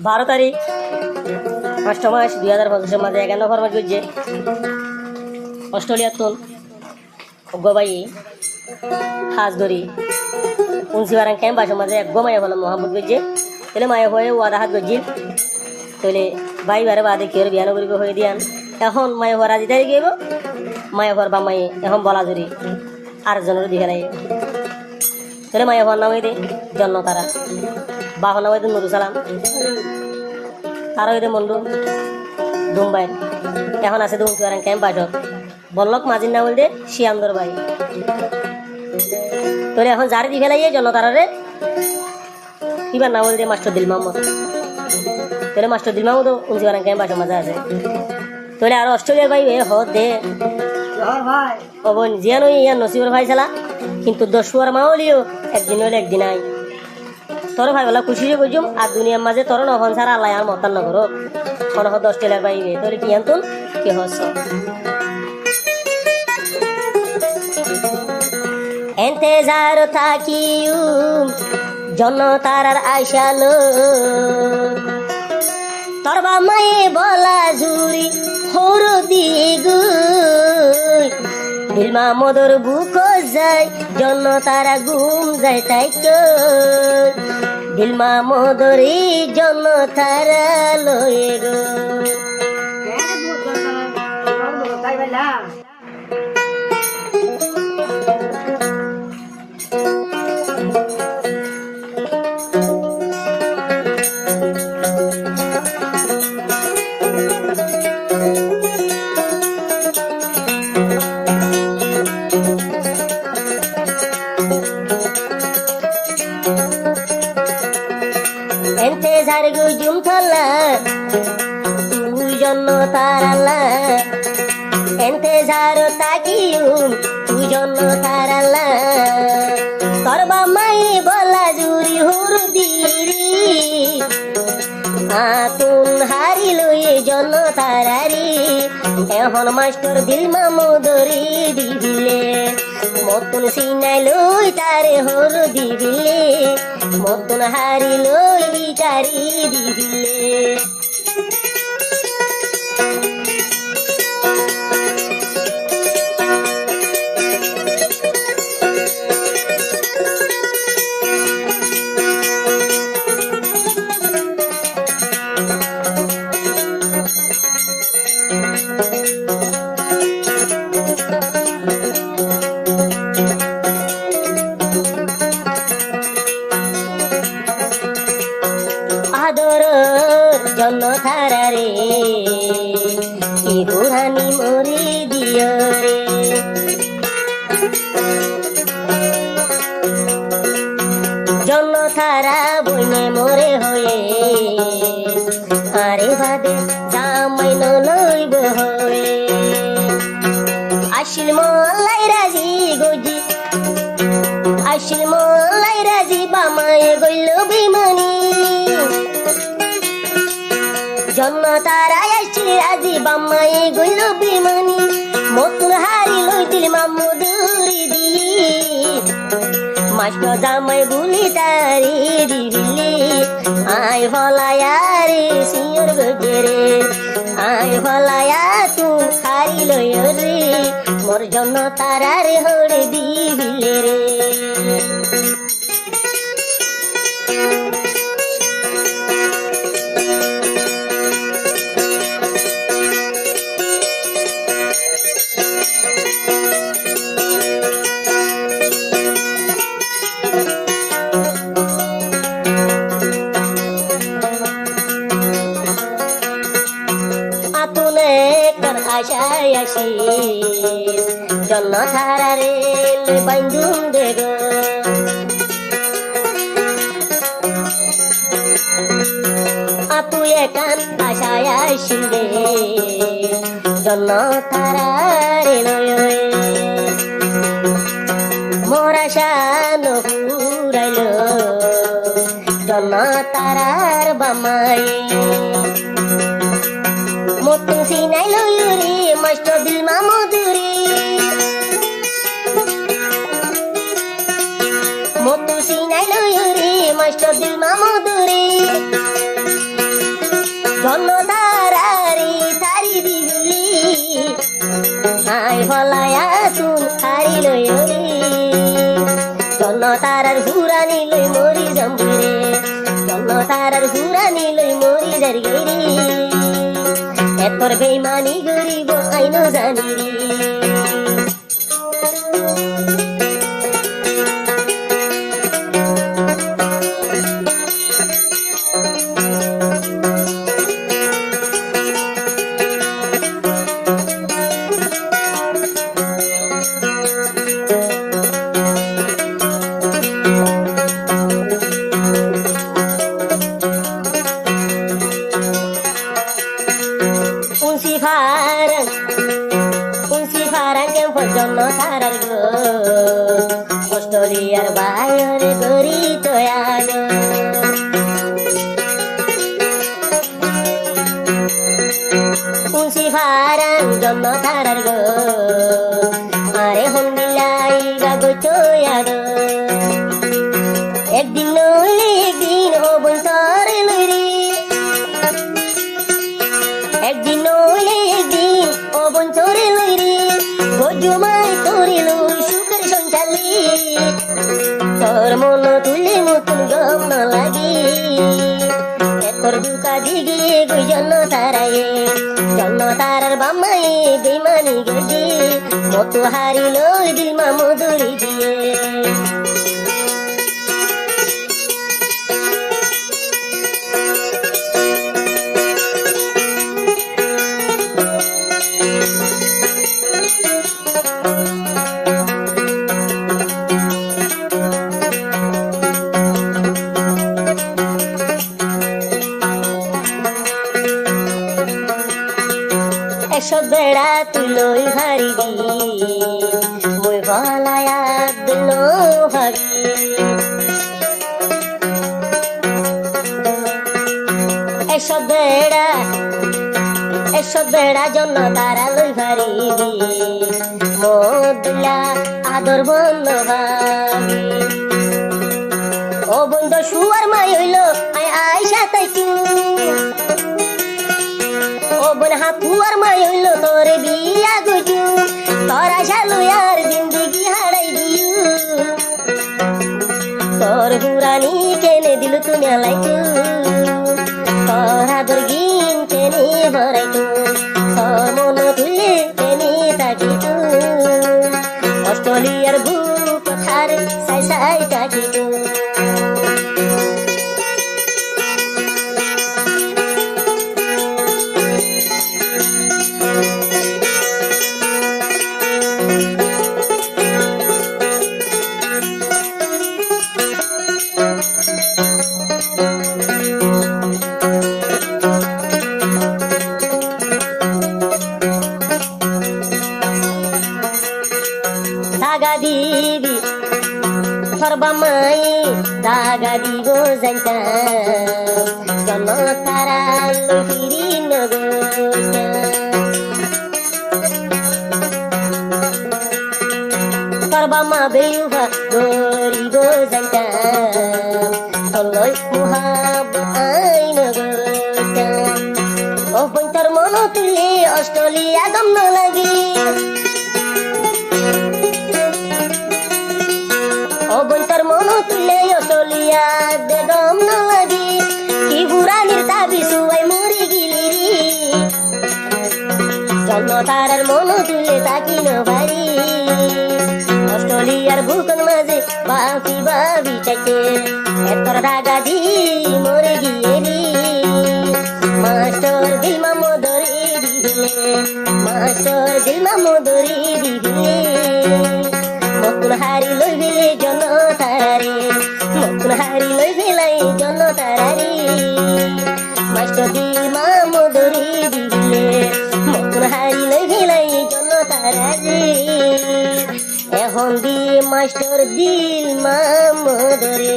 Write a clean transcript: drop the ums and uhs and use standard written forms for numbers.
12 তারিখ 8 মাস 2025 মাঝে 51 ফরমাট করছে অস্ট্রেলিয়ার তুন অজ্ঞবাই হাজ ধরি 19 ক্যাম্প আসে মাঝে এক মায়া হলো মোহাম্মদ গজ্জে তাহলে মায়া হয়ে ওয়াদা হাত গজ্জিল তাহলে বাই বারে বাদে কেউ বিয়ানো করিব হয়ে দিয়ান এখন মায়া হওয়ার আজি তারিখ গেব মায়া হওয়ার বা মায়ে এখন বলা জুড়ি আর জনের দিকে নাই তাহলে মায়া হওয়ার নামে দে জন্ম তারা বাহ নামে দে নুরু সালাম আর ওই দে মন্ডু দুম্বাই এখন আছে দু ক্যাম্প আসক বল্লক মাঝির নাম দে শিয়ান্দর ভাই তোরে এখন যারে দি ফেলাইয়ে জন্ম তারারে কিবার নাম দে মাস্টার দিল মোহাম্মদ তোরে মাস্টার দিল মোহাম্মদ 19 ক্যাম্প আসক মাঝে আছে তোরে আর অস্ট্রেলিয়ার ভাই এ হদ দে ও বোন জিয়ান ওই ইয়ার নসিবর ভাই ছিলা কিন্তু 10 শুয়ার মাওলিও একদিন হলে একদিন আই তোর ভাই বলা খুশি যে কইজুম আর দুনিয়ার মাঝে তোর নহন ছাড়া আল্লাহ আর মতান না করো কোন হদ অস্ট্রেলিয়ার ভাই তোর কি আনতুন কি হস এন্তেজার থাকিউ জন তারার আশালো তোর বা মায়ে বলা জুরি হর দিগু দিলমা মদর বুক যায় জন তারা ঘুম যায় তাই দিলমা মদরি জন তারা লয়ে গো এন্তেজার গুজুম থলা তুই জন্য তারালা এন্তেজার তাকিউম তুই জন্য তারালা তোর বামাই বলা জুরি হুর দিরি আতুন হারি লয়ে জন্য তারারি এখন মাস্টার দিল মামুদরি দিবিলে মতন সিনাই লই তারে হর দিবিলে মতন হারি লই তারি দিবিলে আদর জন্য থারারে কি বুড়ানি মরি দিয় রে জন্য থারা বইনে মরে হয়ে আরে বাদে জামাই নইব হয়ে আসিল মোল্লাই রাজি গজি আসিল মোল্লাই রাজি বামায় গইল বিমানি জন্ম তারাই আসছিল রাজি বাম্মাই গইল বিমানি মতুন হারি লই দিল মামুদুরি দি মাস্টার জামাই বুলি তারি দিবিলি আয় ভলায়া রে সিয়র গজরে আয় ভলায়া তু হারি লই রে মোর জন্য তারার হড়ে দিবিলে রে আশায় আসি জন্য থারারে বান্ধুন দেগ আপু একান আশায় আসি রে জন্য থারারে লয় মোর আশা নহুরাইল জন্য তারার বামাই মতন সিনাই লয়ুরি মাস্টার দিল মামুদুরি মতন সিনাই লয়ুরি মাস্টার দিল মামুদুরি হুরানি লই মরি জম্বুরে জন্য তারার হুরানি লই মরি যার গেরি এতর বেইমানি গরিব আইনো জানি রে জন্য তারার গো অস্ট্রেলিয়ার বাইরে গরি তয়াগ উনসি ফারান জন্য তারার গো আরে হন্দিলাই গাগো তয়াগ একদিন নইলে একদিন হবন তরে লইরি একদিন নইলে একদিন হবন তরে লইরি জমাই তোরে লই সুখের সঞ্চালি তোর মন তুলে নতুন গম না লাগি তোর দুকা দিগে গই জন্য তারায়ে জন্য তারার বামাই বেমানি গজি মতো হারি লই দিল মা মধুরি দিয়ে এসব বেড়া তুই লই হারিবি মই ভালায়া দিল ভাবি এসব বেড়া জন্য তারা লই হারিবি মদুলা আদর বন্ধ ভাবি ও বন্ধু শুয়ার মাই হইল আই আইসা তাই বন হাতুয়ার মাই হইল তোরে বিয়া গুজু তোরা শালু আর জিন্দগি হারাই দিউ তোর হুরানি কেনে দিল তুমি আলাইতু তোরা দর্গিন কেনে ভরাইতু তোর মন তুলে কেনে তাকিতু অস্ট্রেলিয়ার বুক থার সাই সাই তাকিতু দাগা দিবি সর্বা মাই দাগা দিব জানতাম জন্য তারা লুকিরি নগর সর্বা মা বেউভা গরিব জানতাম তলই মুহাব আই নগর ও বইতার মন তুলে অস্ট্রেলিয়া দম ন লাগি বইতার মন তুলে অস্ট্রেলিয়া বেদম ন লাগি কি বুড়ানির তাবি সুয়াই মরি গিলি রি জন্য তারার মন তুলে তাকি ন ভারি অস্ট্রেলিয়ার বুকন মাঝে বাপি বাবি চাইতে এতর দাগা দি মরে গিয়েলি মাস্টার দিল মামো ধরে দিলে মাস্টার দিল মামো ধরে দিলে মকুন হারি লই বেলে জন তারারে মকুন হারি লই বেলাই জন তারারে মাস্টার দিল মামো ধরে দিলে মকুন হারি লই বেলাই জন তারারে এখন দি মাস্টার দিল মামো ধরে